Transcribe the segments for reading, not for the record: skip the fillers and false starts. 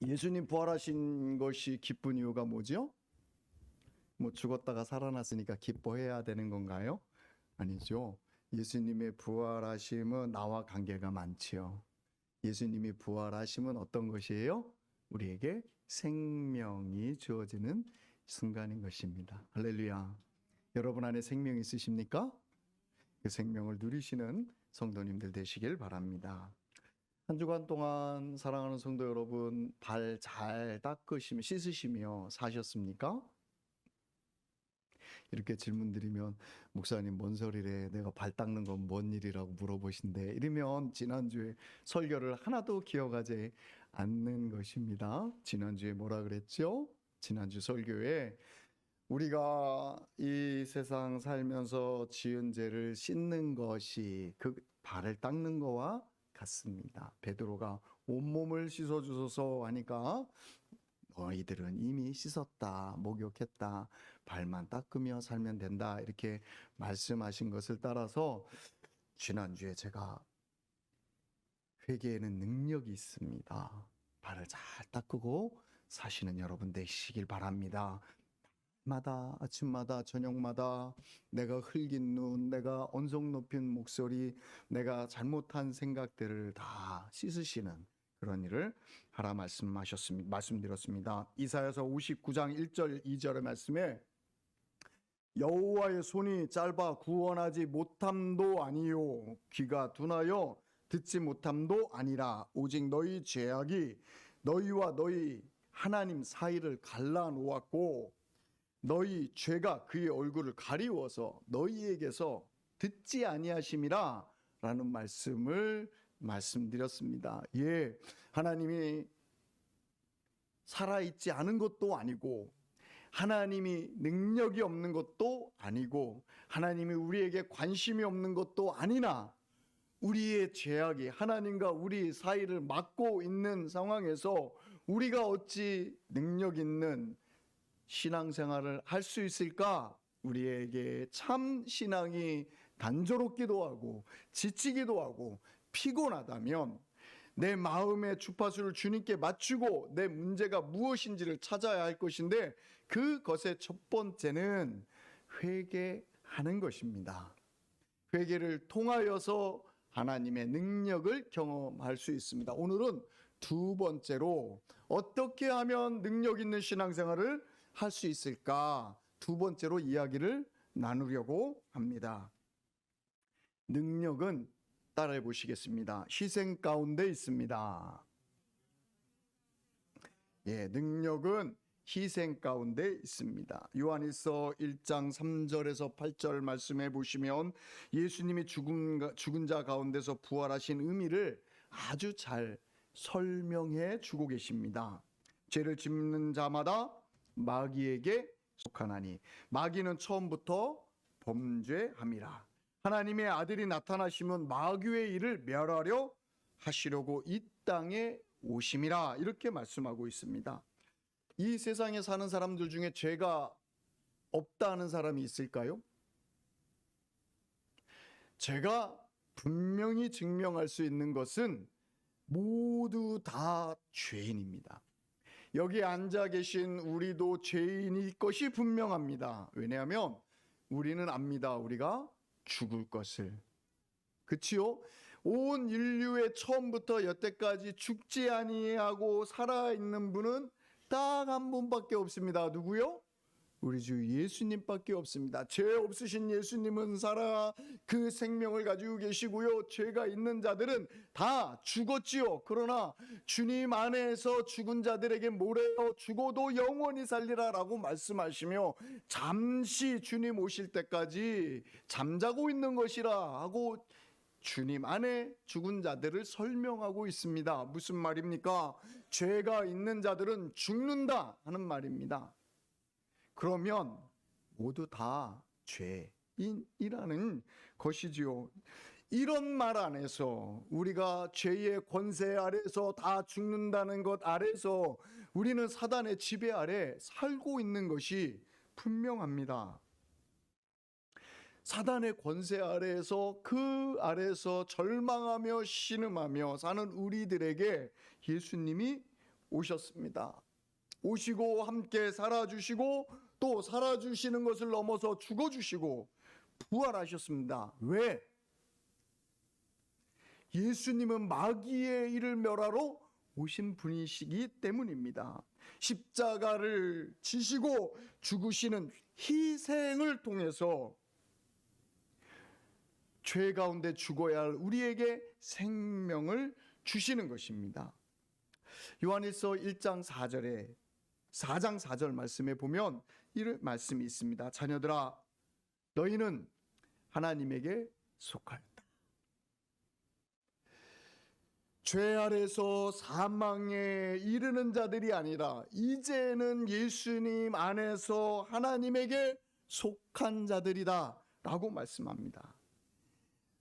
예수님 부활하신 것이 기쁜 이유가 뭐죠? 뭐 죽었다가 살아났으니까 기뻐해야 되는 건가요? 아니죠. 예수님의 부활하심은 나와 관계가 많지요. 예수님이 부활하심은 어떤 것이에요? 우리에게 생명이 주어지는 순간인 것입니다. 할렐루야. 여러분 안에 생명 있으십니까? 그 생명을 누리시는 성도님들 되시길 바랍니다. 한 주간 동안 사랑하는 성도 여러분, 발 잘 닦으시며 씻으시며 사셨습니까? 이렇게 질문드리면 목사님 뭔 소리래, 내가 발 닦는 건 뭔 일이라고 물어보신대. 이러면 지난주에 설교를 하나도 기억하지 않는 것입니다. 지난주에 뭐라 그랬죠? 지난주 설교에 우리가 이 세상 살면서 지은 죄를 씻는 것이 그 발을 닦는 거와 같습니다. 베드로가 온몸을 씻어 주소서 하니까 너희들은 이미 씻었다, 목욕했다, 발만 닦으며 살면 된다, 이렇게 말씀하신 것을 따라서 지난주에 제가 회개에는 능력이 있습니다. 발을 잘 닦고 사시는 여러분 되시길 바랍니다. 마다 아침마다 저녁마다 내가 흘긴 눈, 내가 언성 높인 목소리, 내가 잘못한 생각들을 다 씻으시는 그런 일을 하라 말씀드렸습니다. 이사야서 59장 1절 2절의 말씀에 여호와의 손이 짧아 구원하지 못함도 아니요 귀가 둔하여 듣지 못함도 아니라 오직 너희 죄악이 너희와 너희 하나님 사이를 갈라 놓았고 너희 죄가 그의 얼굴을 가리워서 너희에게서 듣지 아니하심이라 라는 말씀을 말씀드렸습니다. 예, 하나님이 살아있지 않은 것도 아니고 하나님이 능력이 없는 것도 아니고 하나님이 우리에게 관심이 없는 것도 아니나 우리의 죄악이 하나님과 우리 사이를 막고 있는 상황에서 우리가 어찌 능력 있는 신앙생활을 할 수 있을까? 우리에게 참 신앙이 단조롭기도 하고 지치기도 하고 피곤하다면 내 마음의 주파수를 주님께 맞추고 내 문제가 무엇인지를 찾아야 할 것인데 그것의 첫 번째는 회개하는 것입니다. 회개를 통하여서 하나님의 능력을 경험할 수 있습니다. 오늘은 두 번째로 어떻게 하면 능력 있는 신앙생활을 할 수 있을까? 두 번째로 이야기를 나누려고 합니다. 능력은 따라해 보시겠습니다. 희생 가운데 있습니다. 예, 능력은 희생 가운데 있습니다. 요한일서 1장 3절에서 8절 말씀해 보시면 예수님이 죽은 자 가운데서 부활하신 의미를 아주 잘 설명해 주고 계십니다. 죄를 짓는 자마다 마귀에게 속하나니 마귀는 처음부터 범죄함이라. 하나님의 아들이 나타나시면 마귀의 일을 멸하려 하시려고 이 땅에 오심이라 이렇게 말씀하고 있습니다. 이 세상에 사는 사람들 중에 죄가 없다는 사람이 있을까요? 제가 분명히 증명할 수 있는 것은 모두 다 죄인입니다. 여기 앉아 계신 우리도 죄인일 것이 분명합니다. 왜냐하면 우리는 압니다. 우리가 죽을 것을. 그치요? 온 인류의 처음부터 여태까지 죽지 아니하고 살아있는 분은 딱 한 분밖에 없습니다. 누구요? 우리 주 예수님밖에 없습니다. 죄 없으신 예수님은 살아 그 생명을 가지고 계시고요. 죄가 있는 자들은 다 죽었지요. 그러나 주님 안에서 죽은 자들에게 뭐래요? 죽어도 영원히 살리라 라고 말씀하시며 잠시 주님 오실 때까지 잠자고 있는 것이라 하고 주님 안에 죽은 자들을 설명하고 있습니다. 무슨 말입니까? 죄가 있는 자들은 죽는다 하는 말입니다. 그러면 모두 다 죄인이라는 것이지요. 이런 말 안에서 우리가 죄의 권세 아래서 다 죽는다는 것 아래서 우리는 사단의 지배 아래 살고 있는 것이 분명합니다. 사단의 권세 아래에서 그 아래에서 절망하며 신음하며 사는 우리들에게 예수님이 오셨습니다. 오시고 함께 살아주시고 또 살아주시는 것을 넘어서 죽어주시고 부활하셨습니다. 왜? 예수님은 마귀의 일을 멸하러 오신 분이시기 때문입니다. 십자가를 지시고 죽으시는 희생을 통해서 죄 가운데 죽어야 할 우리에게 생명을 주시는 것입니다. 요한일서 1장 4장 4절 말씀에 보면 이런 말씀이 있습니다. 자녀들아, 너희는 하나님에게 속하였다. 죄 아래서 사망에 이르는 자들이 아니라 이제는 예수님 안에서 하나님에게 속한 자들이다 라고 말씀합니다.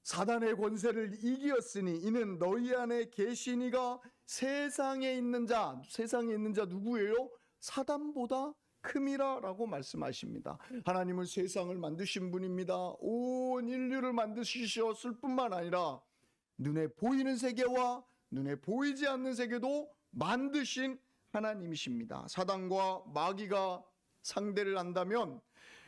사단의 권세를 이기었으니 이는 너희 안에 계시니가 세상에 있는 자 누구예요? 사단보다 큼이라 라고 말씀하십니다. 하나님은 세상을 만드신 분입니다. 온 인류를 만드셨을 뿐만 아니라 눈에 보이는 세계와 눈에 보이지 않는 세계도 만드신 하나님이십니다. 사단과 마귀가 상대를 한다면,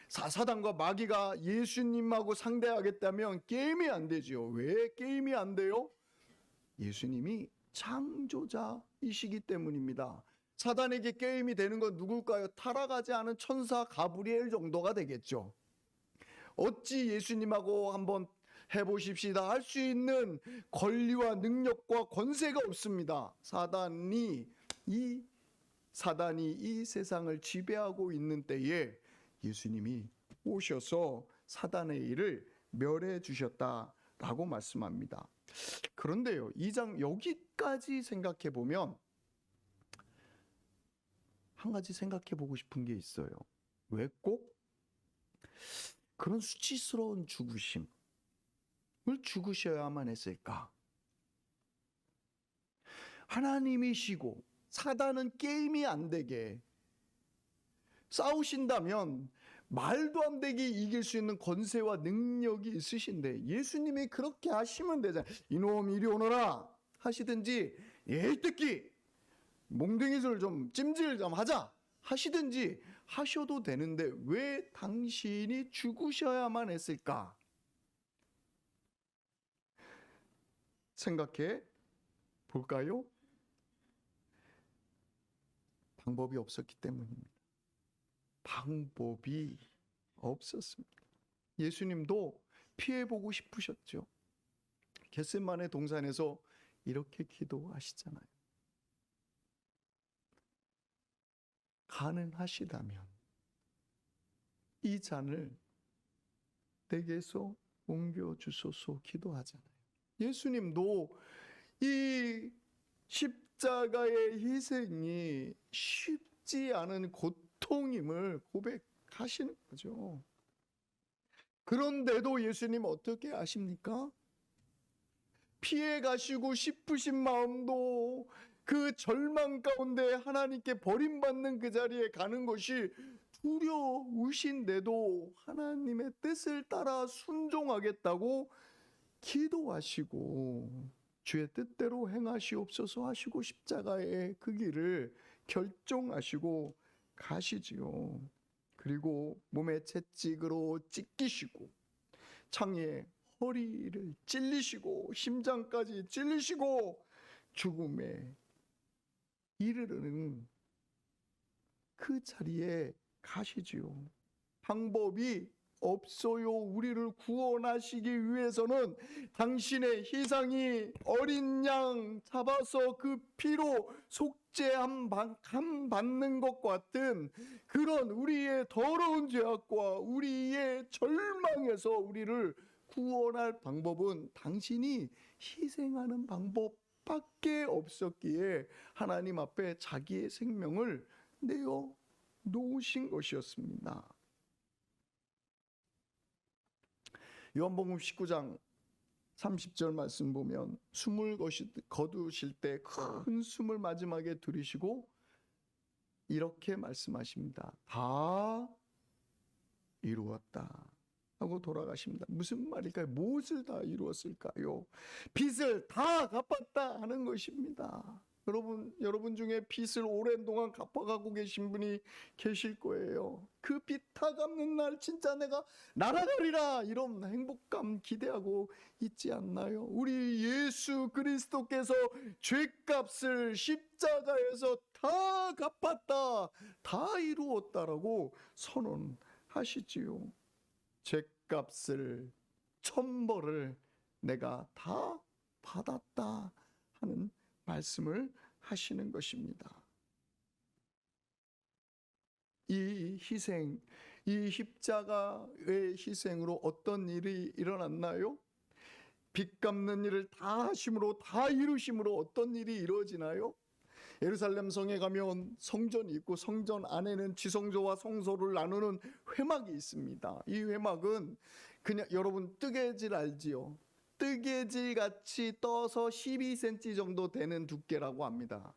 사단과 마귀가 예수님하고 상대하겠다면 게임이 안 되죠. 왜 게임이 안 돼요? 예수님이 창조자이시기 때문입니다. 사단에게 게임이 되는 건 누굴까요? 타락하지 않은 천사 가브리엘 정도가 되겠죠. 어찌 예수님하고 한번 해보십시다 할 수 있는 권리와 능력과 권세가 없습니다. 사단이 이 세상을 지배하고 있는 때에 예수님이 오셔서 사단의 일을 멸해 주셨다라고 말씀합니다. 그런데요, 2장 여기까지 생각해 보면 한 가지 생각해 보고 싶은 게 있어요. 왜 꼭 그런 수치스러운 죽으심을 죽으셔야만 했을까? 하나님이시고 사단은 게임이 안 되게 싸우신다면 말도 안 되게 이길 수 있는 권세와 능력이 있으신데 예수님이 그렇게 하시면 되잖아요. 이놈 이리 오너라 하시든지, 에이 듣기 몽둥이를 좀 찜질 좀 하자 하시든지 하셔도 되는데 왜 당신이 죽으셔야만 했을까? 생각해 볼까요? 방법이 없었기 때문입니다. 방법이 없었습니다. 예수님도 피해보고 싶으셨죠. 겟세마네 동산에서 이렇게 기도하시잖아요. 가능하시다면 이 잔을 내게서 옮겨주소서 기도하잖아요. 예수님도 이 십자가의 희생이 쉽지 않은 고통임을 고백하시는 거죠. 그런데도 예수님 어떻게 아십니까? 피해 가시고 싶으신 마음도 그 절망 가운데 하나님께 버림받는 그 자리에 가는 것이 두려우신데도 하나님의 뜻을 따라 순종하겠다고 기도하시고 주의 뜻대로 행하시옵소서 하시고 십자가의 그 길을 결정하시고 가시지요. 그리고 몸에 채찍으로 찢기시고 창에 허리를 찔리시고 심장까지 찔리시고 죽음에 이르르는 그 자리에 가시지요. 방법이 없어요. 우리를 구원하시기 위해서는 당신의 희생이 어린 양 잡아서 그 피로 속죄함 받는 것 같은 그런 우리의 더러운 죄악과 우리의 절망에서 우리를 구원할 방법은 당신이 희생하는 방법밖에 없었기에 하나님 앞에 자기의 생명을 내어 놓으신 것이었습니다. 요한복음 19장 30절 말씀 보면 숨을 거두실 때 큰 숨을 마지막에 들이쉬고 이렇게 말씀하십니다. 다 이루었다 하고 돌아가십니다. 무슨 말일까요? 무엇을 다 이루었을까요? 빚을 다 갚았다 하는 것입니다. 여러분 중에 빚을 오랜 동안 갚아가고 계신 분이 계실 거예요. 그 빚 다 갚는 날 진짜 내가 날아가리라, 이런 행복감 기대하고 있지 않나요? 우리 예수 그리스도께서 죄값을 십자가에서 다 갚았다, 다 이루었다라고 선언하시지요. 죄값을, 천벌을 내가 다 받았다 하는 말씀을 하시는 것입니다. 이 희생, 이 십자가의 희생으로 어떤 일이 일어났나요? 빚 갚는 일을 다 하심으로, 다 이루심으로 어떤 일이 이루어지나요? 예루살렘 성에 가면 성전이 있고, 성전 안에는 지성소와 성소를 나누는 회막이 있습니다. 이 회막은 그냥 여러분 뜨개질 알지요? 뜨개질 같이 떠서 12cm 정도 되는 두께라고 합니다.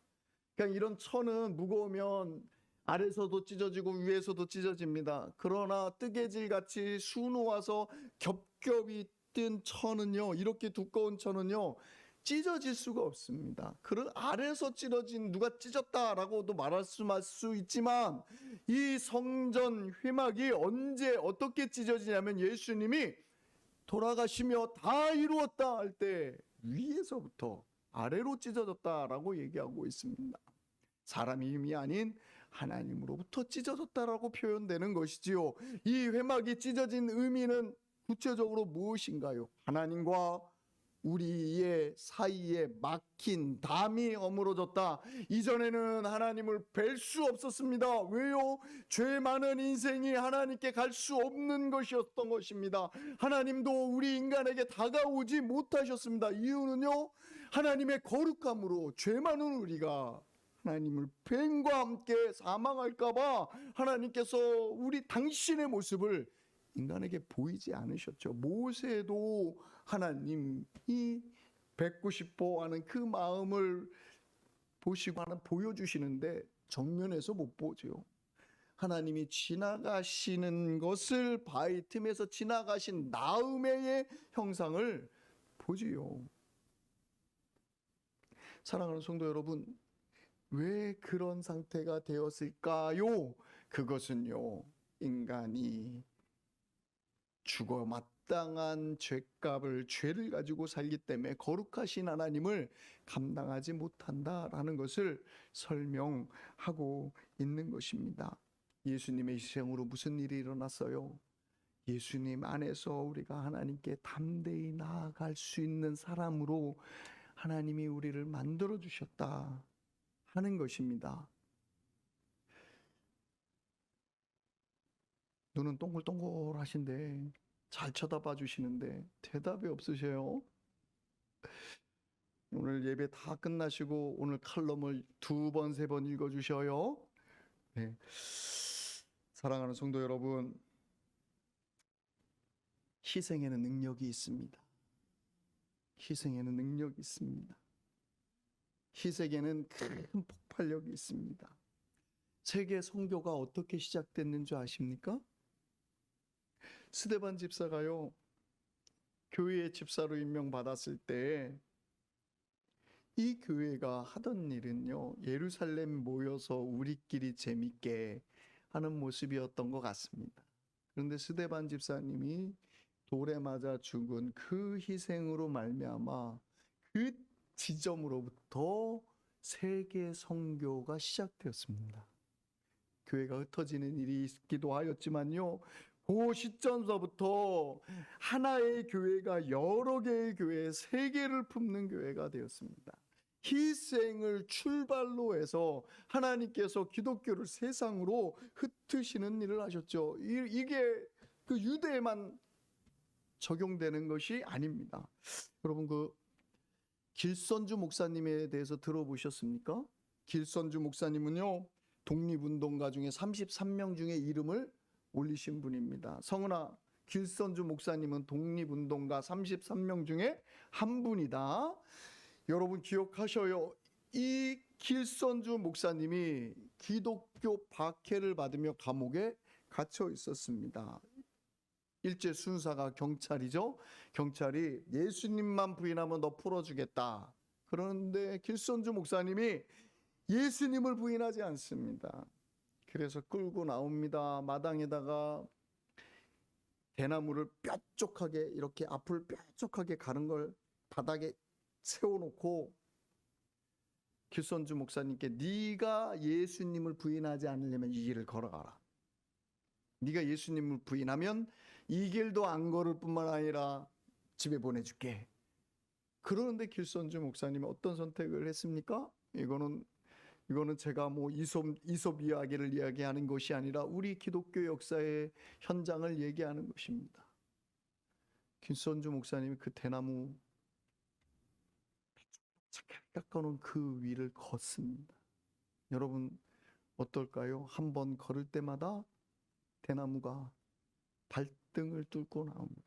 그냥 이런 천은 무거우면 아래서도 찢어지고 위에서도 찢어집니다. 그러나 뜨개질 같이 수놓아서 겹겹이 뜬 천은요, 이렇게 두꺼운 천은요, 찢어질 수가 없습니다. 그런 아래서 찢어진, 누가 찢었다라고도 말할 수 있지만, 이 성전 회막이 언제 어떻게 찢어지냐면, 예수님이 돌아가시며 다 이루었다 할 때 위에서부터 아래로 찢어졌다라고 얘기하고 있습니다. 사람의 힘이 아닌 하나님으로부터 찢어졌다라고 표현되는 것이지요. 이 회막이 찢어진 의미는 구체적으로 무엇인가요? 하나님과 우리의 사이에 막힌 담이 어무러졌다. 이전에는 하나님을 뵐 수 없었습니다. 왜요? 죄 많은 인생이 하나님께 갈 수 없는 것이었던 것입니다. 하나님도 우리 인간에게 다가오지 못하셨습니다. 이유는요, 하나님의 거룩함으로 죄 많은 우리가 하나님을 뱀과 함께 사망할까봐 하나님께서 당신의 모습을 인간에게 보이지 않으셨죠. 모세도 하나님이 뵙고 싶어 하는 그 마음을 보시고 보여주시는데 정면에서 못 보죠. 하나님이 지나가시는 것을 바위 틈에서 지나가신 다음에의 형상을 보지요. 사랑하는 성도 여러분, 왜 그런 상태가 되었을까요? 그것은요, 인간이 죽어 마땅한 죄를 가지고 살기 때문에 거룩하신 하나님을 감당하지 못한다라는 것을 설명하고 있는 것입니다. 예수님의 희생으로 무슨 일이 일어났어요? 예수님 안에서 우리가 하나님께 담대히 나아갈 수 있는 사람으로 하나님이 우리를 만들어 주셨다 하는 것입니다. 눈은 동글동글하신데, 잘 쳐다봐 주시는데 대답이 없으세요. 오늘 예배 다 끝나시고 오늘 칼럼을 2번, 3번 읽어주셔요. 네. 사랑하는 성도 여러분, 희생에는 능력이 있습니다. 희생에는 능력이 있습니다. 희생에는 큰 폭발력이 있습니다. 세계 선교가 어떻게 시작됐는 줄 아십니까? 스데반 집사가요, 교회의 집사로 임명받았을 때 이 교회가 하던 일은요, 예루살렘 모여서 우리끼리 재밌게 하는 모습이었던 것 같습니다. 그런데 스데반 집사님이 돌에 맞아 죽은 그 희생으로 말미암아 그 지점으로부터 세계 선교가 시작되었습니다. 교회가 흩어지는 일이 있기도 하였지만요, 그 시점서부터 하나의 교회가 여러 개의 교회, 세계를 품는 교회가 되었습니다. 희생을 출발로 해서 하나님께서 기독교를 세상으로 흩으시는 일을 하셨죠. 이게 그 유대에만 적용되는 것이 아닙니다. 여러분, 그 길선주 목사님에 대해서 들어보셨습니까? 길선주 목사님은요, 독립운동가 중에 33명 중에 이름을 올리신 분입니다. 성은아, 길선주 목사님은 독립운동가 33명 중에 한 분이다. 여러분 기억하셔요. 이 길선주 목사님이 기독교 박해를 받으며 감옥에 갇혀 있었습니다. 일제 순사가 경찰이죠. 경찰이 예수님만 부인하면 너 풀어주겠다. 그런데 길손주 목사님이 예수님을 부인하지 않습니다. 그래서 끌고 나옵니다. 마당에다가 대나무를 뾰족하게 이렇게 앞을 뾰족하게 가른 걸 바닥에 세워놓고 길손주 목사님께 네가 예수님을 부인하지 않으려면 이 길을 걸어가라. 네가 예수님을 부인하면 이 길도 안 걸을 뿐만 아니라 집에 보내줄게. 그러는데 길손주 목사님이 어떤 선택을 했습니까? 이거는 제가 뭐 이솝 이야기를 이야기하는 것이 아니라 우리 기독교 역사의 현장을 얘기하는 것입니다. 길손주 목사님이 그 대나무 착하게 깎아놓은 그 위를 걷습니다. 여러분 어떨까요? 한 번 걸을 때마다 대나무가 발등을 뚫고 나옵니다.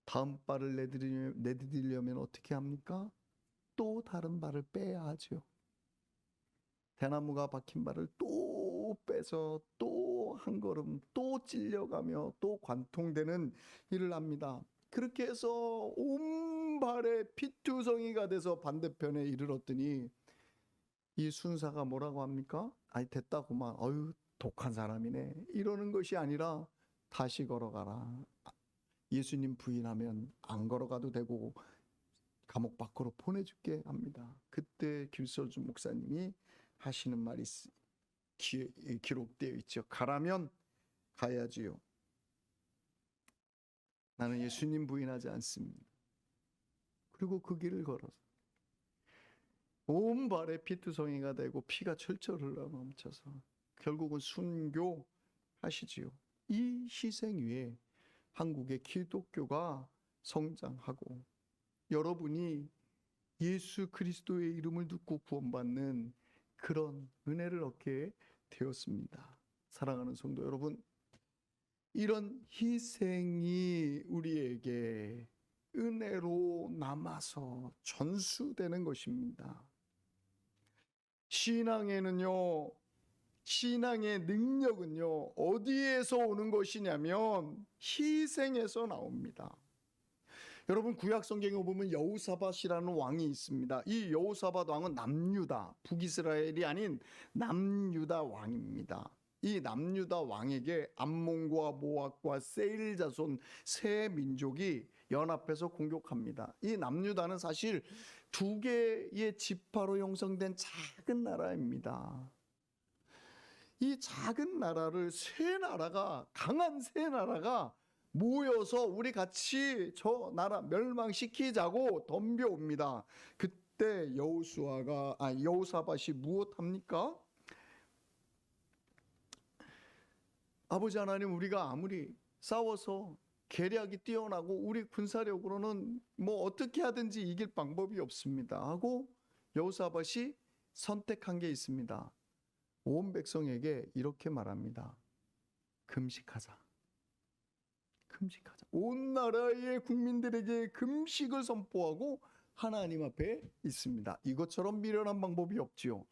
다음 발을 내디디려면 어떻게 합니까? 또 다른 발을 빼야 하죠. 대나무가 박힌 발을 또 빼서 또 한 걸음 또 찔려가며 또 관통되는 일을 합니다. 그렇게 해서 온 발에 피투성이가 돼서 반대편에 이르렀더니 이 순사가 뭐라고 합니까? 아니 됐다고만, 어휴 독한 사람이네, 이러는 것이 아니라 다시 걸어가라. 예수님 부인하면 안 걸어가도 되고 감옥 밖으로 보내줄게 합니다. 그때 길손주 목사님이 하시는 말이 기록되어 있죠. 가라면 가야지요. 나는 예수님 부인하지 않습니다. 그리고 그 길을 걸어서 온 발에 피투성이가 되고 피가 철철 흘러 넘쳐서 결국은 순교하시지요. 이 희생 위에 한국의 기독교가 성장하고 여러분이 예수 그리스도의 이름을 듣고 구원받는 그런 은혜를 얻게 되었습니다. 사랑하는 성도 여러분, 이런 희생이 우리에게 은혜로 남아서 전수되는 것입니다. 신앙에는요, 신앙의 능력은요, 어디에서 오는 것이냐면 희생에서 나옵니다. 여러분 구약 성경에 보면 여호사밧이라는 왕이 있습니다. 이 여호사밧 왕은 남유다, 북이스라엘이 아닌 남유다 왕입니다. 이 남유다 왕에게 암몬과 모압과 세일 자손 세 민족이 연합해서 공격합니다. 이 남유다는 사실 두 개의 지파로 형성된 작은 나라입니다. 이 작은 나라를 강한 세 나라가 모여서 우리 같이 저 나라 멸망시키자고 덤벼옵니다. 그때 여호사밧이 무엇합니까? 아버지 하나님, 우리가 아무리 싸워서 계략이 뛰어나고 우리 군사력으로는 뭐 어떻게 하든지 이길 방법이 없습니다 하고 여호사밧이 선택한 게 있습니다. 온 백성에게 이렇게 말합니다. 금식하자. 온 나라의 국민들에게 금식을 선포하고 하나님 앞에 있습니다. 이것처럼 미련한 방법이 없지요.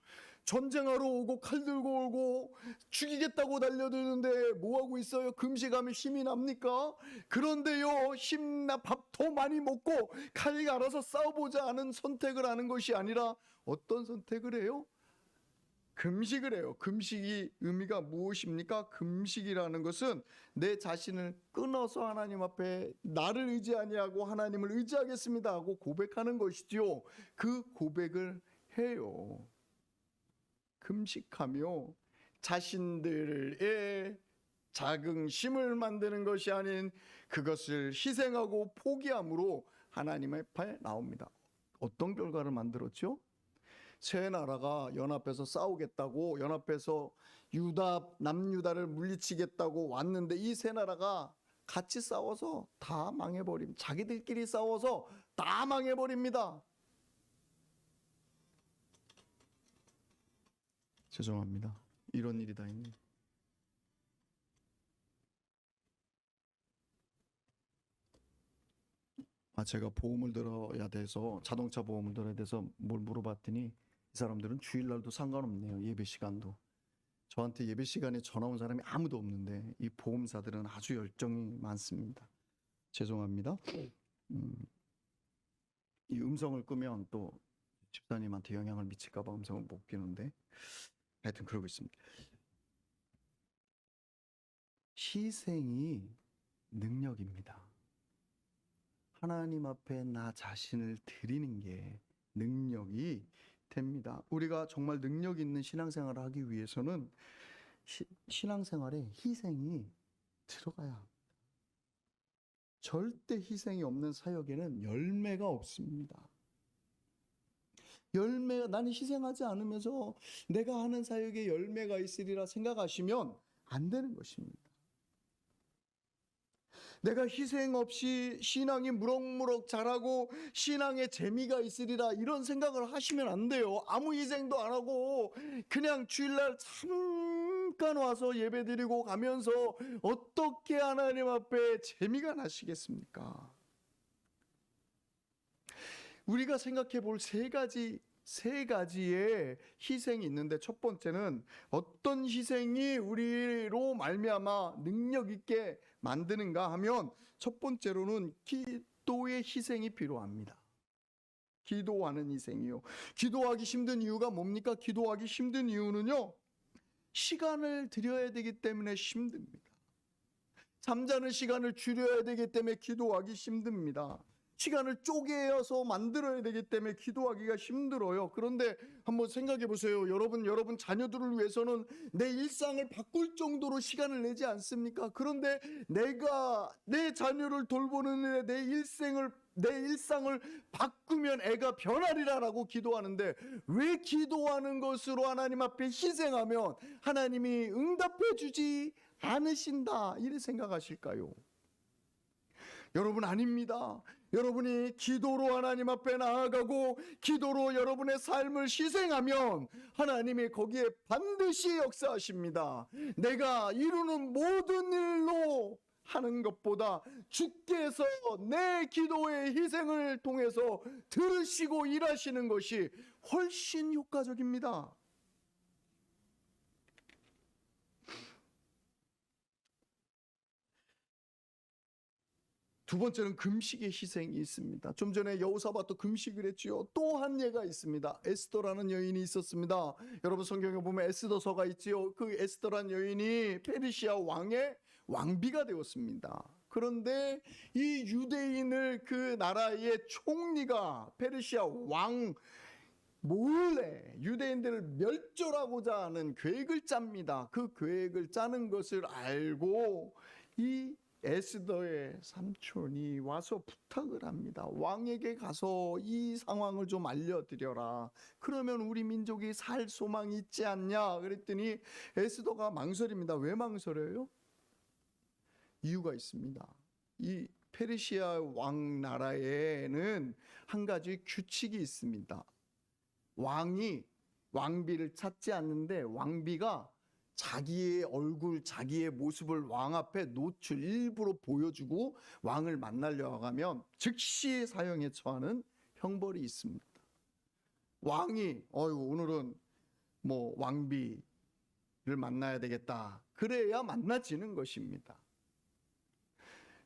전쟁하러 오고 칼 들고 오고 죽이겠다고 달려드는데 뭐하고 있어요? 금식하면 힘이 납니까? 그런데요, 힘나 밥 더 많이 먹고 칼이 알아서 싸워보자 하는 선택을 하는 것이 아니라 어떤 선택을 해요? 금식을 해요. 금식이 의미가 무엇입니까? 금식이라는 것은 내 자신을 끊어서 하나님 앞에 나를 의지 아니하고 하나님을 의지하겠습니다 하고 고백하는 것이지요. 그 고백을 해요. 금식하며 자신들의 자긍심을 만드는 것이 아닌 그것을 희생하고 포기함으로 하나님 앞에 나옵니다. 어떤 결과를 만들었죠? 세 나라가 연합해서 싸우겠다고, 연합해서 남유다를 물리치겠다고 왔는데 이 세 나라가 같이 싸워서 다 망해버립니다. 자기들끼리 싸워서 다 망해버립니다. 죄송합니다. 이런 일이 다 있네. 제가 보험을 들어야 돼서, 자동차 보험을 들어야 돼서 뭘 물어봤더니 이 사람들은 주일날도 상관없네요. 예배 시간도. 저한테 예배 시간에 전화 온 사람이 아무도 없는데 이 보험사들은 아주 열정이 많습니다. 죄송합니다. 이 음성을 끄면 또 집사님한테 영향을 미칠까 봐 음성을 못 끼는데 하여튼 그러고 있습니다. 희생이 능력입니다. 하나님 앞에 나 자신을 드리는 게 능력이 됩니다. 우리가 정말 능력 있는 신앙생활을 하기 위해서는 신앙생활에 희생이 들어가야 합니다. 절대 희생이 없는 사역에는 열매가 없습니다. 나는 희생하지 않으면서 내가 하는 사역에 열매가 있으리라 생각하시면 안 되는 것입니다. 내가 희생 없이 신앙이 무럭무럭 자라고 신앙에 재미가 있으리라 이런 생각을 하시면 안 돼요. 아무 희생도 안 하고 그냥 주일날 잠깐 와서 예배드리고 가면서 어떻게 하나님 앞에 재미가 나시겠습니까? 우리가 생각해 볼 세 가지의 희생이 있는데, 첫 번째는 어떤 희생이 우리로 말미암아 능력 있게 만드는가 하면, 첫 번째로는 기도의 희생이 필요합니다. 기도하는 희생이요. 기도하기 힘든 이유가 뭡니까? 기도하기 힘든 이유는요, 시간을 들여야 되기 때문에 힘듭니다. 잠자는 시간을 줄여야 되기 때문에 기도하기 힘듭니다. 시간을 쪼개서 만들어야 되기 때문에 기도하기가 힘들어요. 그런데 한번 생각해 보세요. 여러분 자녀들을 위해서는 내 일상을 바꿀 정도로 시간을 내지 않습니까? 그런데 내가 내 자녀를 돌보는 일에 내 일상을 바꾸면 애가 변하리라라고 기도하는데, 왜 기도하는 것으로 하나님 앞에 희생하면 하나님이 응답해 주지 않으신다 이렇게 생각하실까요? 여러분, 아닙니다. 여러분이 기도로 하나님 앞에 나아가고 기도로 여러분의 삶을 희생하면 하나님이 거기에 반드시 역사하십니다. 내가 이루는 모든 일로 하는 것보다 주께서 내 기도의 희생을 통해서 들으시고 일하시는 것이 훨씬 효과적입니다. 두 번째는 금식의 희생이 있습니다. 좀 전에 여호사밧도 금식을 했지요. 또 한 예가 있습니다. 에스더라는 여인이 있었습니다. 여러분 성경에 보면 에스더서가 있지요. 그 에스더란 여인이 페르시아 왕의 왕비가 되었습니다. 그런데 이 유대인을 그 나라의 총리가 페르시아 왕 몰래 유대인들을 멸절하고자 하는 계획을 짭니다. 그 계획을 짜는 것을 알고 이 에스더의 삼촌이 와서 부탁을 합니다. 왕에게 가서 이 상황을 좀 알려드려라. 그러면 우리 민족이 살 소망이 있지 않냐? 그랬더니 에스더가 망설입니다. 왜 망설여요? 이유가 있습니다. 이 페르시아 왕 나라에는 한 가지 규칙이 있습니다. 왕이 왕비를 찾지 않는데 왕비가 자기의 얼굴, 자기의 모습을 왕 앞에 일부러 보여주고 왕을 만나려 하면 즉시 사형에 처하는 형벌이 있습니다. 왕이 오늘은 왕비를 만나야 되겠다. 그래야 만나지는 것입니다.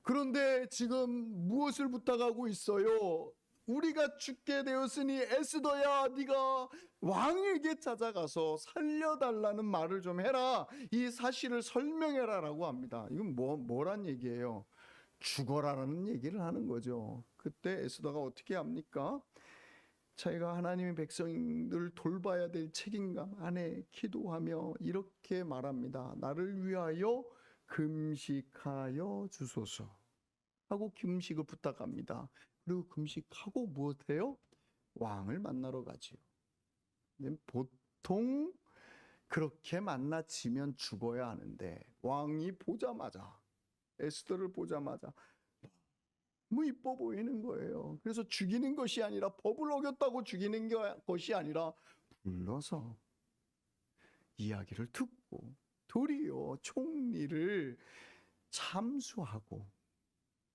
그런데 지금 무엇을 부탁하고 있어요? 우리가 죽게 되었으니 에스더야, 네가 왕에게 찾아가서 살려달라는 말을 좀 해라. 이 사실을 설명해라라고 합니다. 이건 뭐란 얘기예요? 죽어라라는 얘기를 하는 거죠. 그때 에스더가 어떻게 합니까? 자기가 하나님의 백성들을 돌봐야 될 책임감 안에 기도하며 이렇게 말합니다. 나를 위하여 금식하여 주소서 하고 금식을 부탁합니다. 그리고 금식하고 무엇해요? 왕을 만나러 가지요. 보통 그렇게 만나지면 죽어야 하는데 왕이 보자마자, 에스더를 보자마자 너무 이뻐 보이는 거예요. 그래서 죽이는 것이 아니라, 법을 어겼다고 죽이는 것이 아니라 불러서 이야기를 듣고 도리어 총리를 참수하고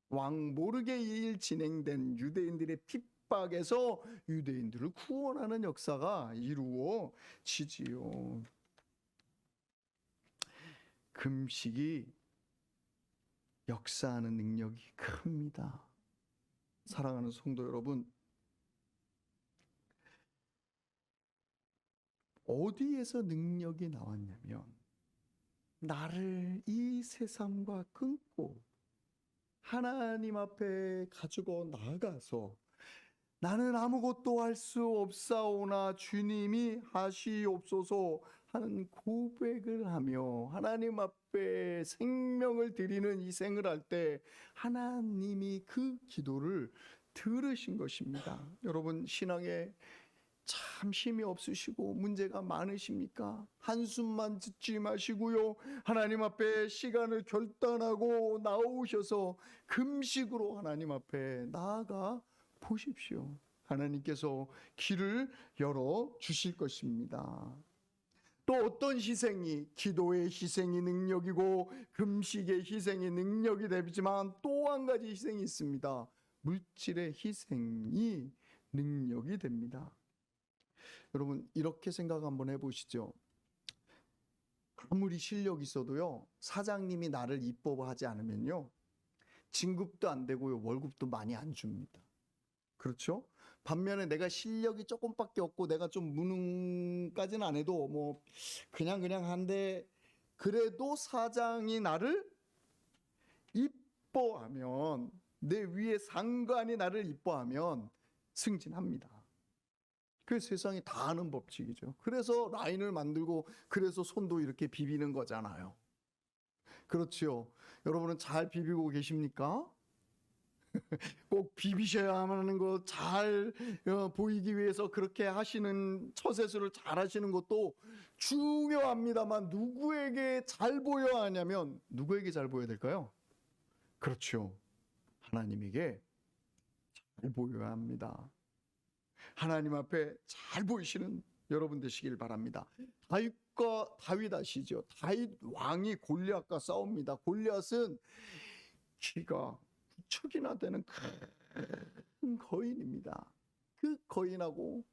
왕 모르게 이 일 진행된 유대인들의 핍박에서 유대인들을 구원하는 역사가 이루어지지요. 금식이 역사하는 능력이 큽니다. 사랑하는 성도 여러분, 어디에서 능력이 나왔냐면 나를 이 세상과 끊고 하나님 앞에 가지고 나아가서 나는 아무것도 할 수 없사오나 주님이 하시옵소서 하는 고백을 하며 하나님 앞에 생명을 드리는 이 생을 할 때 하나님이 그 기도를 들으신 것입니다. 여러분, 신앙에 참 힘이 없으시고 문제가 많으십니까? 한숨만 짓지 마시고요, 하나님 앞에 시간을 결단하고 나오셔서 금식으로 하나님 앞에 나아가 보십시오. 하나님께서 길을 열어 주실 것입니다. 또 어떤 희생이, 기도의 희생이 능력이고 금식의 희생이 능력이 되지만 또 한 가지 희생이 있습니다. 물질의 희생이 능력이 됩니다. 여러분, 이렇게 생각 한번 해보시죠. 아무리 실력 있어도요, 사장님이 나를 이뻐하지 않으면요, 진급도 안 되고요, 월급도 많이 안 줍니다. 그렇죠? 반면에 내가 실력이 조금밖에 없고 내가 좀 무능까지는 안 해도 뭐 그냥 한데 그래도 사장이 나를 이뻐하면, 내 위에 상관이 나를 이뻐하면 승진합니다. 그 세상이 다 아는 법칙이죠. 그래서 라인을 만들고 그래서 손도 이렇게 비비는 거잖아요. 그렇지요. 여러분은 잘 비비고 계십니까? 꼭 비비셔야 하는 거 잘 보이기 위해서 그렇게 하시는, 처세술을 잘 하시는 것도 중요합니다만 누구에게 잘 보여야 하냐면 누구에게 잘 보여야 될까요? 그렇죠. 하나님에게 잘 보여야 합니다. 하나님 앞에 잘 보이시는 여러분 되시길 바랍니다. 다윗 아시죠? 다윗 왕이 골리앗과 싸웁니다. 골리앗은 키가 9척이나 되는 큰 거인입니다. 그 거인하고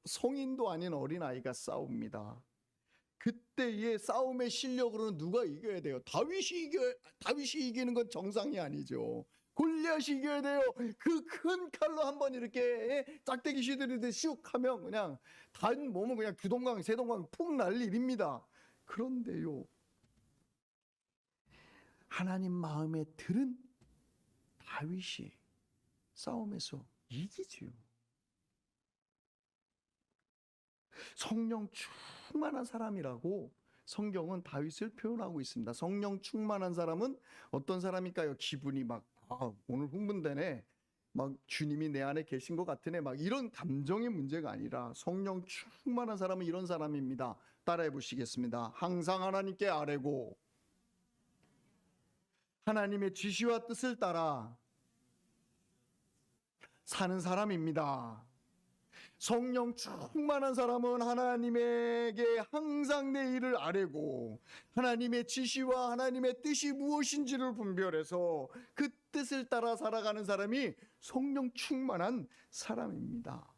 성인도 아닌 어린아이가 싸웁니다. 그때의 싸움의 실력으로는 누가 이겨야 돼요? 다윗이 이기는 건 정상이 아니죠. 골리앗이 이겨야 돼요. 그 큰 칼로 한번 이렇게 짝대기 시들이듯 슉 하면 그냥 다윗 몸은 그냥 규동강 세동강 푹 날 일입니다. 그런데요, 하나님 마음에 들은 다윗이 싸움에서 이기지요. 성령 충만한 사람이라고 성경은 다윗을 표현하고 있습니다. 성령 충만한 사람은 어떤 사람일까요? 기분이 막 오늘 흥분되네, 막 주님이 내 안에 계신 것 같으네, 막 이런 감정의 문제가 아니라 성령 충만한 사람은 이런 사람입니다. 따라해 보시겠습니다. 항상 하나님께 아뢰고 하나님의 지시와 뜻을 따라 사는 사람입니다. 성령 충만한 사람은 하나님에게 항상 내 일을 아뢰고 하나님의 지시와 하나님의 뜻이 무엇인지를 분별해서 그 뜻을 따라 살아가는 사람이 성령 충만한 사람입니다.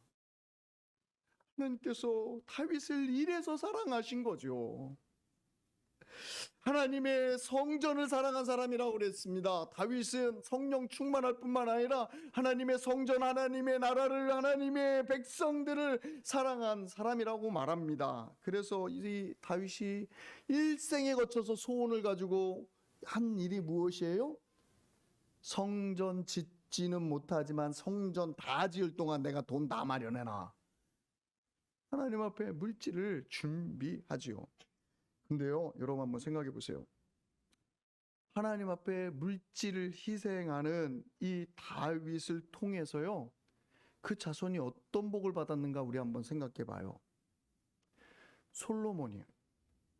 하나님께서 다윗을 이래서 사랑하신 거죠. 하나님의 성전을 사랑한 사람이라고 그랬습니다. 다윗은 성령 충만할 뿐만 아니라 하나님의 성전, 하나님의 나라를, 하나님의 백성들을 사랑한 사람이라고 말합니다. 그래서 이 다윗이 일생에 거쳐서 소원을 가지고 한 일이 무엇이에요? 성전 짓지는 못하지만 성전 다 지을 동안 내가 돈 다 마련해놔. 하나님 앞에 물질을 준비하지요. 근데요, 여러분 한번 생각해 보세요. 하나님 앞에 물질을 희생하는 이 다윗을 통해서요, 그 자손이 어떤 복을 받았는가 우리 한번 생각해 봐요. 솔로몬이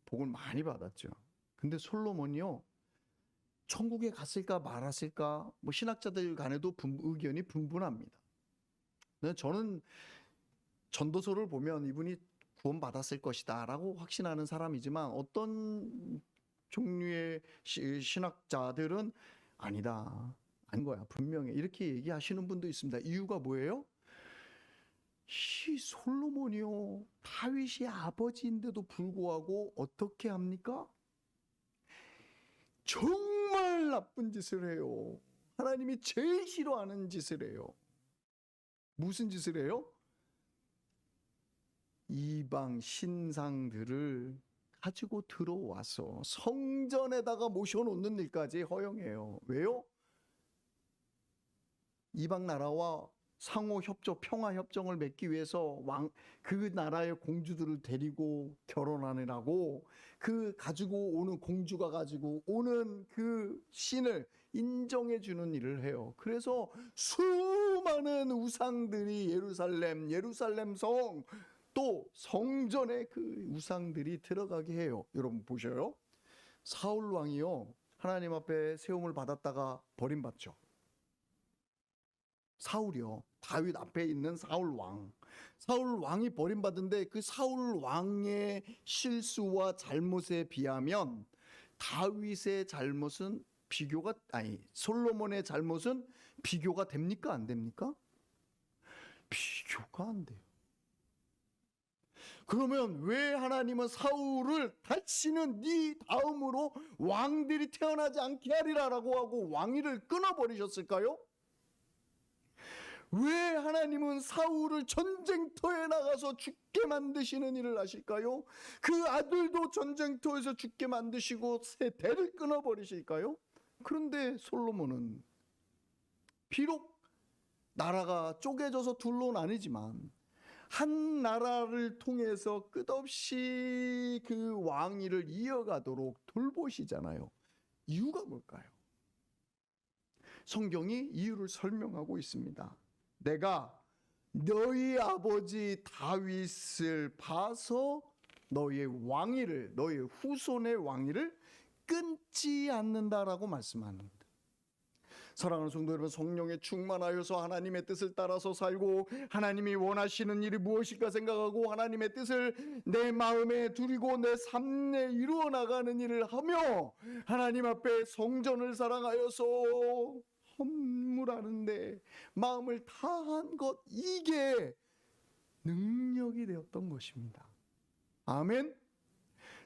복을 많이 받았죠. 근데 솔로몬이요, 천국에 갔을까 말았을까, 뭐 신학자들 간에도 의견이 분분합니다. 저는 전도서를 보면 이분이 구원받았을 것이다 라고 확신하는 사람이지만 어떤 종류의 신학자들은 아니다, 아닌 거야, 분명해, 이렇게 얘기하시는 분도 있습니다. 이유가 뭐예요? 이 솔로몬이요, 다윗이 아버지인데도 불구하고 어떻게 합니까? 정말 나쁜 짓을 해요. 하나님이 제일 싫어하는 짓을 해요. 무슨 짓을 해요? 이방 신상들을 가지고 들어와서 성전에다가 모셔놓는 일까지 허용해요. 왜요? 이방 나라와 상호 협조, 평화 협정을 맺기 위해서 그 나라의 공주들을 데리고 결혼하느라고 그 가지고 오는 공주가 가지고 오는 그 신을 인정해 주는 일을 해요. 그래서 수많은 우상들이 예루살렘 성, 또 성전에 그 우상들이 들어가게 해요. 여러분 보셔요. 사울 왕이요, 하나님 앞에 세움을 받았다가 버림받죠. 사울이요, 다윗 앞에 있는 사울 왕이 버림받은데 그 사울 왕의 실수와 잘못에 비하면 다윗의 잘못은 솔로몬의 잘못은 비교가 됩니까? 안 됩니까? 비교가 안 돼요. 그러면 왜 하나님은 사울을 다시는 네 다음으로 왕들이 태어나지 않게 하리라라고 하고 왕위를 끊어버리셨을까요? 왜 하나님은 사울을 전쟁터에 나가서 죽게 만드시는 일을 하실까요? 그 아들도 전쟁터에서 죽게 만드시고 세대를 끊어버리실까요? 그런데 솔로몬은 비록 나라가 쪼개져서 둘로 나뉘지만 한 나라를 통해서 끝없이 그 왕위를 이어가도록 돌보시잖아요. 이유가 뭘까요? 성경이 이유를 설명하고 있습니다. 내가 너희 아버지 다윗을 봐서 너의 왕위를, 너의 후손의 왕위를 끊지 않는다라고 말씀합니다. 사랑하는 성도 여러분, 성령에 충만하여서 하나님의 뜻을 따라서 살고 하나님이 원하시는 일이 무엇일까 생각하고 하나님의 뜻을 내 마음에 두리고 내 삶에 이루어 나가는 일을 하며 하나님 앞에 성전을 사랑하여서 헌물하는데 마음을 다한 것, 이게 능력이 되었던 것입니다. 아멘.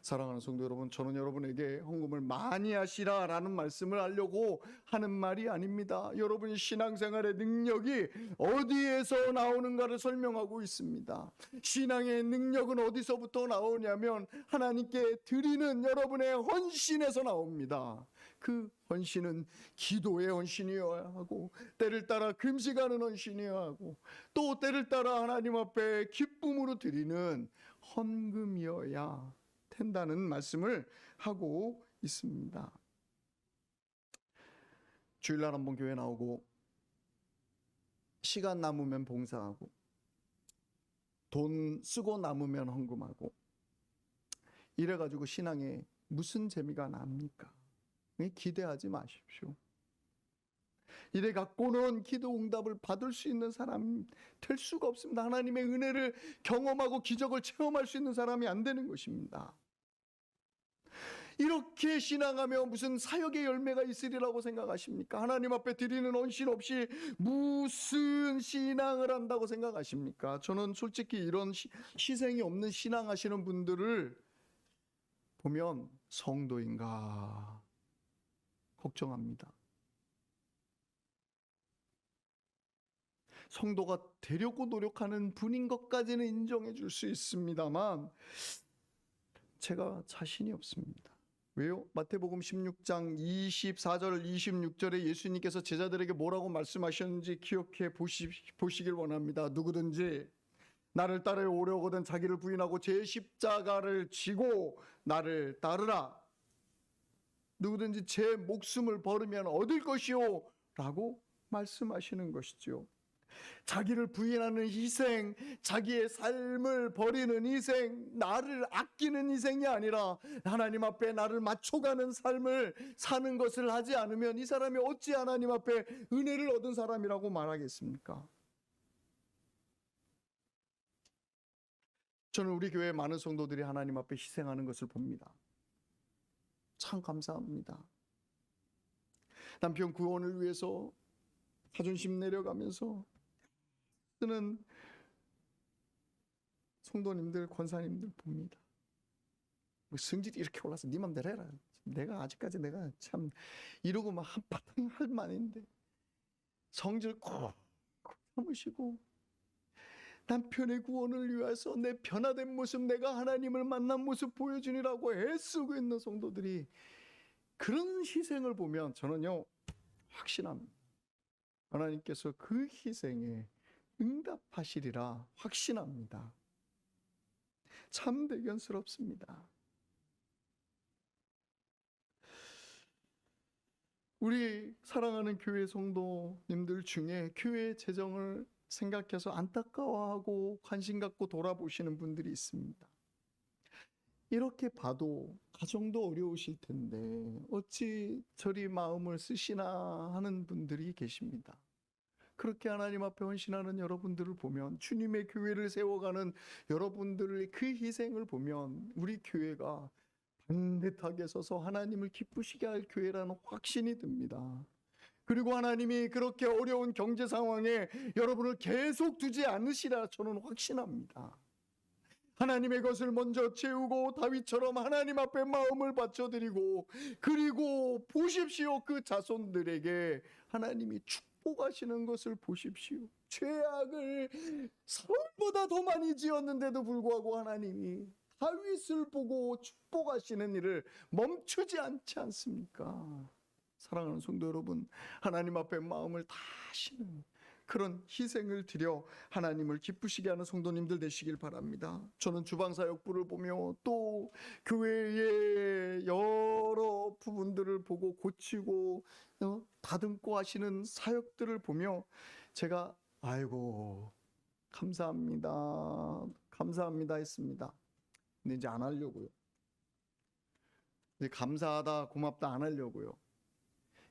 사랑하는 성도 여러분, 저는 여러분에게 헌금을 많이 하시라라는 말씀을 하려고 하는 말이 아닙니다. 여러분이 신앙생활의 능력이 어디에서 나오는가를 설명하고 있습니다. 신앙의 능력은 어디서부터 나오냐면 하나님께 드리는 여러분의 헌신에서 나옵니다. 그 헌신은 기도의 헌신이어야 하고, 때를 따라 금식하는 헌신이어야 하고, 또 때를 따라 하나님 앞에 기쁨으로 드리는 헌금이어야 된다는 말씀을 하고 있습니다. 주일날 한번 교회 나오고 시간 남으면 봉사하고 돈 쓰고 남으면 헌금하고 이래가지고 신앙에 무슨 재미가 납니까? 기대하지 마십시오. 이래 갖고는 기도 응답을 받을 수 있는 사람 될 수가 없습니다. 하나님의 은혜를 경험하고 기적을 체험할 수 있는 사람이 안 되는 것입니다. 이렇게 신앙하며 무슨 사역의 열매가 있으리라고 생각하십니까? 하나님 앞에 드리는 헌신 없이 무슨 신앙을 한다고 생각하십니까? 저는 솔직히 이런 희생이 없는 신앙하시는 분들을 보면 성도인가 걱정합니다. 성도가 되려고 노력하는 분인 것까지는 인정해 줄 수 있습니다만 제가 자신이 없습니다. 왜요? 마태복음 16장 24절 26절에 예수님께서 제자들에게 뭐라고 말씀하셨는지 기억해 보시길 원합니다. 누구든지 나를 따라 오려거든 자기를 부인하고 제 십자가를 지고 나를 따르라. 누구든지 제 목숨을 버리면 얻을 것이요 라고 말씀하시는 것이죠. 자기를 부인하는 희생, 자기의 삶을 버리는 희생, 나를 아끼는 희생이 아니라 하나님 앞에 나를 맞춰가는 삶을 사는 것을 하지 않으면 이 사람이 어찌 하나님 앞에 은혜를 얻은 사람이라고 말하겠습니까? 저는 우리 교회 많은 성도들이 하나님 앞에 희생하는 것을 봅니다. 참 감사합니다. 남편 구원을 위해서 자존심 내려가면서 쓰는 성도님들, 권사님들 봅니다. 성질이 이렇게 올라서 네 맘대로 해라. 내가 아직까지 내가 참 이러고 막 한바탕 할 만인데 성질 꼭 참으시고 남편의 구원을 위해서 내 변화된 모습, 내가 하나님을 만난 모습 보여주니라고 애쓰고 있는 성도들이 그런 희생을 보면 저는요 확신합니다. 하나님께서 그 희생에 응답하시리라 확신합니다. 참 대견스럽습니다. 우리 사랑하는 교회 성도님들 중에 교회 재정을 생각해서 안타까워하고 관심 갖고 돌아보시는 분들이 있습니다. 이렇게 봐도 가정도 어려우실 텐데 어찌 저리 마음을 쓰시나 하는 분들이 계십니다. 그렇게 하나님 앞에 헌신하는 여러분들을 보면, 주님의 교회를 세워가는 여러분들의 그 희생을 보면 우리 교회가 반듯하게 서서 하나님을 기쁘시게 할 교회라는 확신이 듭니다. 그리고 하나님이 그렇게 어려운 경제 상황에 여러분을 계속 두지 않으시라 저는 확신합니다. 하나님의 것을 먼저 채우고 다윗처럼 하나님 앞에 마음을 바쳐드리고, 그리고 보십시오, 그 자손들에게 하나님이 축복하시는 것을 보십시오. 죄악을 사울보다 더 많이 지었는데도 불구하고 하나님이 다윗을 보고 축복하시는 일을 멈추지 않지 않습니까? 사랑하는 성도 여러분, 하나님 앞에 마음을 다하시는 그런 희생을 드려 하나님을 기쁘시게 하는 성도님들 되시길 바랍니다. 저는 주방사역부를 보며 또 교회의 여러 부분들을 보고 고치고 다듬고 하시는 사역들을 보며 제가 아이고 감사합니다 했습니다. 근데 이제 안 하려고요. 이제 감사하다 고맙다 안 하려고요.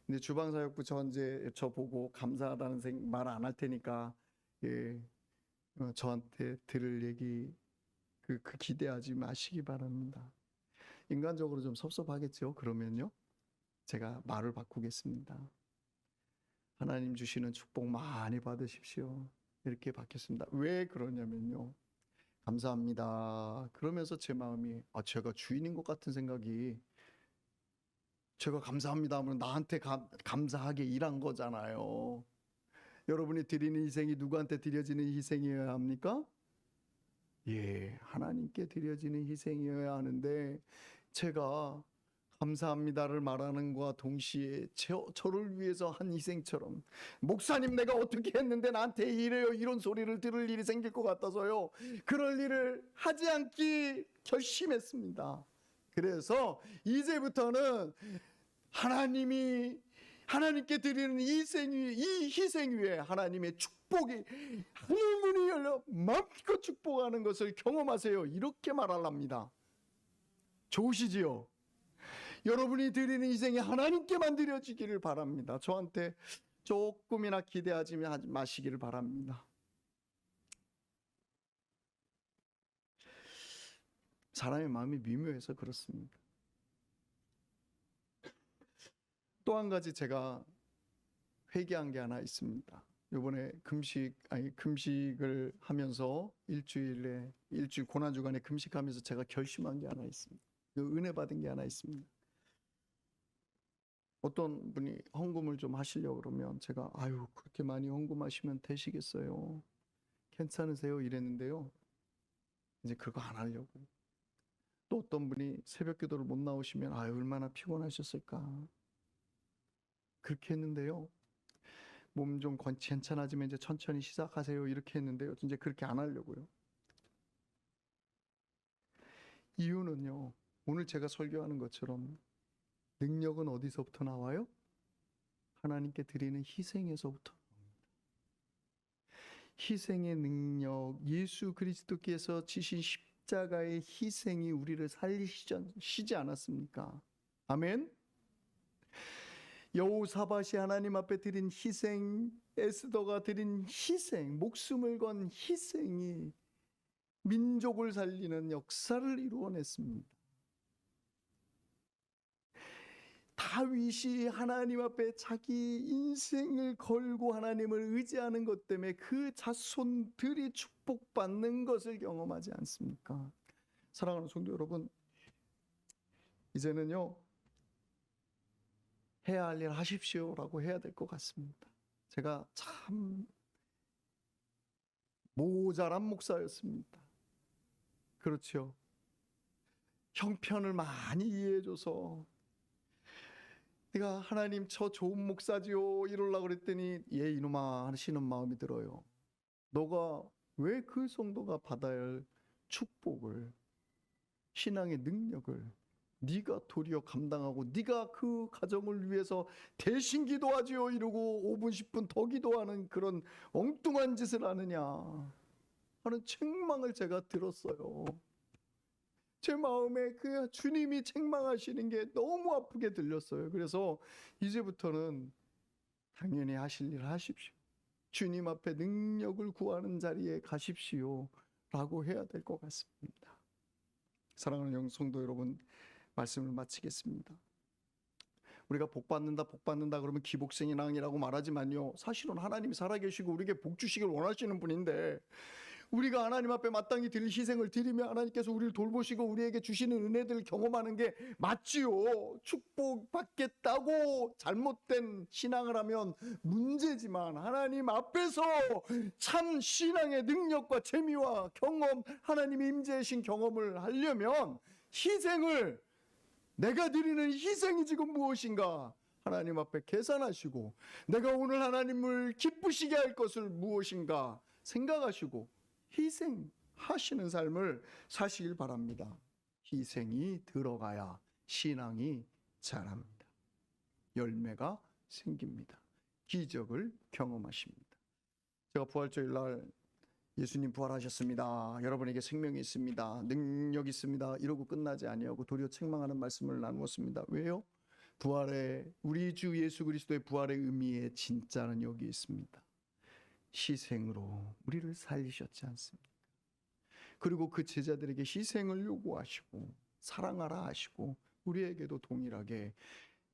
근데 주방사역부 저 보고 감사하다는 말 안 할 테니까 저한테 들을 얘기 그 기대하지 마시기 바랍니다. 인간적으로 좀 섭섭하겠죠. 그러면요 제가 말을 바꾸겠습니다. 하나님 주시는 축복 많이 받으십시오. 이렇게 바뀌었습니다. 왜 그러냐면요, 감사합니다 그러면서 제 마음이 제가 주인인 것 같은 생각이, 제가 감사합니다 하면 나한테 감사하게 일한 거잖아요. 여러분이 드리는 희생이 누구한테 드려지는 희생이어야 합니까? 예, 하나님께 드려지는 희생이어야 하는데, 제가 감사합니다를 말하는 것과 동시에 저를 위해서 한 희생처럼, 목사님 내가 어떻게 했는데 나한테 이래요, 이런 소리를 들을 일이 생길 것 같아서요 그럴 일을 하지 않기 결심했습니다. 그래서 이제부터는 하나님께 드리는 이 희생 위에 하나님의 축복이 하늘문이 열려 마음껏 축복하는 것을 경험하세요. 이렇게 말하랍니다. 좋으시지요? 여러분이 드리는 희생이 하나님께만 드려지기를 바랍니다. 저한테 조금이나 기대하지 마시기를 바랍니다. 사람의 마음이 미묘해서 그렇습니다. 또 한 가지 제가 회개한 게 하나 있습니다. 이번에 금식을 하면서 일주일 고난주간에 금식하면서 제가 결심한 게 하나 있습니다. 은혜 받은 게 하나 있습니다. 어떤 분이 헌금을 좀 하시려고 그러면 제가 그렇게 많이 헌금하시면 되시겠어요? 괜찮으세요? 이랬는데요, 이제 그거 안 하려고. 또 어떤 분이 새벽 기도를 못 나오시면 얼마나 피곤하셨을까, 그렇게 했는데요, 몸 좀 괜찮아지면 이제 천천히 시작하세요, 이렇게 했는데요, 이제 그렇게 안 하려고요. 이유는요, 오늘 제가 설교하는 것처럼 능력은 어디서부터 나와요? 하나님께 드리는 희생에서부터 나옵니다. 희생의 능력, 예수 그리스도께서 지신 십자가의 희생이 우리를 살리시지 않았습니까? 아멘. 여호사밧이 하나님 앞에 드린 희생, 에스더가 드린 희생, 목숨을 건 희생이 민족을 살리는 역사를 이루어냈습니다. 다윗이 하나님 앞에 자기 인생을 걸고 하나님을 의지하는 것 때문에 그 자손들이 축복받는 것을 경험하지 않습니까? 사랑하는 성도 여러분, 이제는요 해야 할 일 하십시오라고 해야 될 것 같습니다. 제가 참 모자란 목사였습니다. 그렇죠. 형편을 많이 이해해줘서 내가 하나님 저 좋은 목사지요 이러려고 그랬더니 예 이놈아 하시는 마음이 들어요. 너가 왜 그 성도가 받아야 할 축복을, 신앙의 능력을 네가 도리어 감당하고 네가 그 가정을 위해서 대신 기도하지요 이러고 5분 10분 더 기도하는 그런 엉뚱한 짓을 하느냐 하는 책망을 제가 들었어요. 제 마음에 그 주님이 책망하시는 게 너무 아프게 들렸어요. 그래서 이제부터는 당연히 하실 일 하십시오. 주님 앞에 능력을 구하는 자리에 가십시오 라고 해야 될 것 같습니다. 사랑하는 성도 여러분, 말씀을 마치겠습니다. 우리가 복 받는다 그러면 기복생이랑이라고 말하지만요, 사실은 하나님이 살아계시고 우리에게 복 주시길 원하시는 분인데 우리가 하나님 앞에 마땅히 드릴 희생을 드리며 하나님께서 우리를 돌보시고 우리에게 주시는 은혜들을 경험하는 게 맞지요. 축복받겠다고 잘못된 신앙을 하면 문제지만 하나님 앞에서 참 신앙의 능력과 재미와 경험, 하나님이 임재하신 경험을 하려면 희생을, 내가 드리는 희생이 지금 무엇인가 하나님 앞에 계산하시고 내가 오늘 하나님을 기쁘시게 할 것을 무엇인가 생각하시고 희생하시는 삶을 사시길 바랍니다. 희생이 들어가야 신앙이 자랍니다. 열매가 생깁니다. 기적을 경험하십니다. 제가 부활주일 날 예수님 부활하셨습니다. 여러분에게 생명이 있습니다. 능력이 있습니다. 이러고 끝나지 아니하고 도리어 책망하는 말씀을 나누었습니다. 왜요? 부활의, 우리 주 예수 그리스도의 부활의 의미의 진짜는 여기 있습니다. 희생으로 우리를 살리셨지 않습니까? 그리고 그 제자들에게 희생을 요구하시고 사랑하라 하시고 우리에게도 동일하게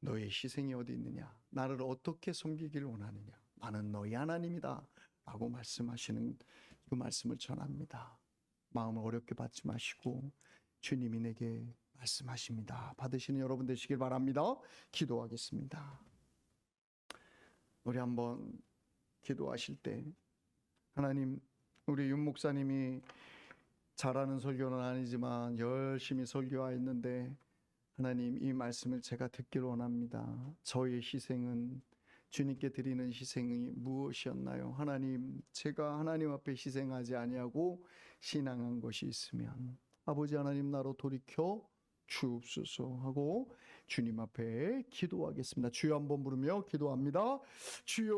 너의 희생이 어디 있느냐? 나를 어떻게 섬기기를 원하느냐? 나는 너희 하나님이다 라고 말씀하시는 그 말씀을 전합니다. 마음을 어렵게 받지 마시고 주님이 내게 말씀하십니다. 받으시는 여러분 되시길 바랍니다. 기도하겠습니다. 우리 한번 기도하실 때 하나님, 우리 윤 목사님이 잘하는 설교는 아니지만 열심히 설교하였는데 하나님, 이 말씀을 제가 듣기를 원합니다. 저의 희생은, 주님께 드리는 희생이 무엇이었나요? 하나님, 제가 하나님 앞에 희생하지 아니하고 신앙한 것이 있으면 아버지 하나님, 나로 돌이켜 주옵소서 하고 주님 앞에 기도하겠습니다. 주여 한번 부르며 기도합니다. 주여.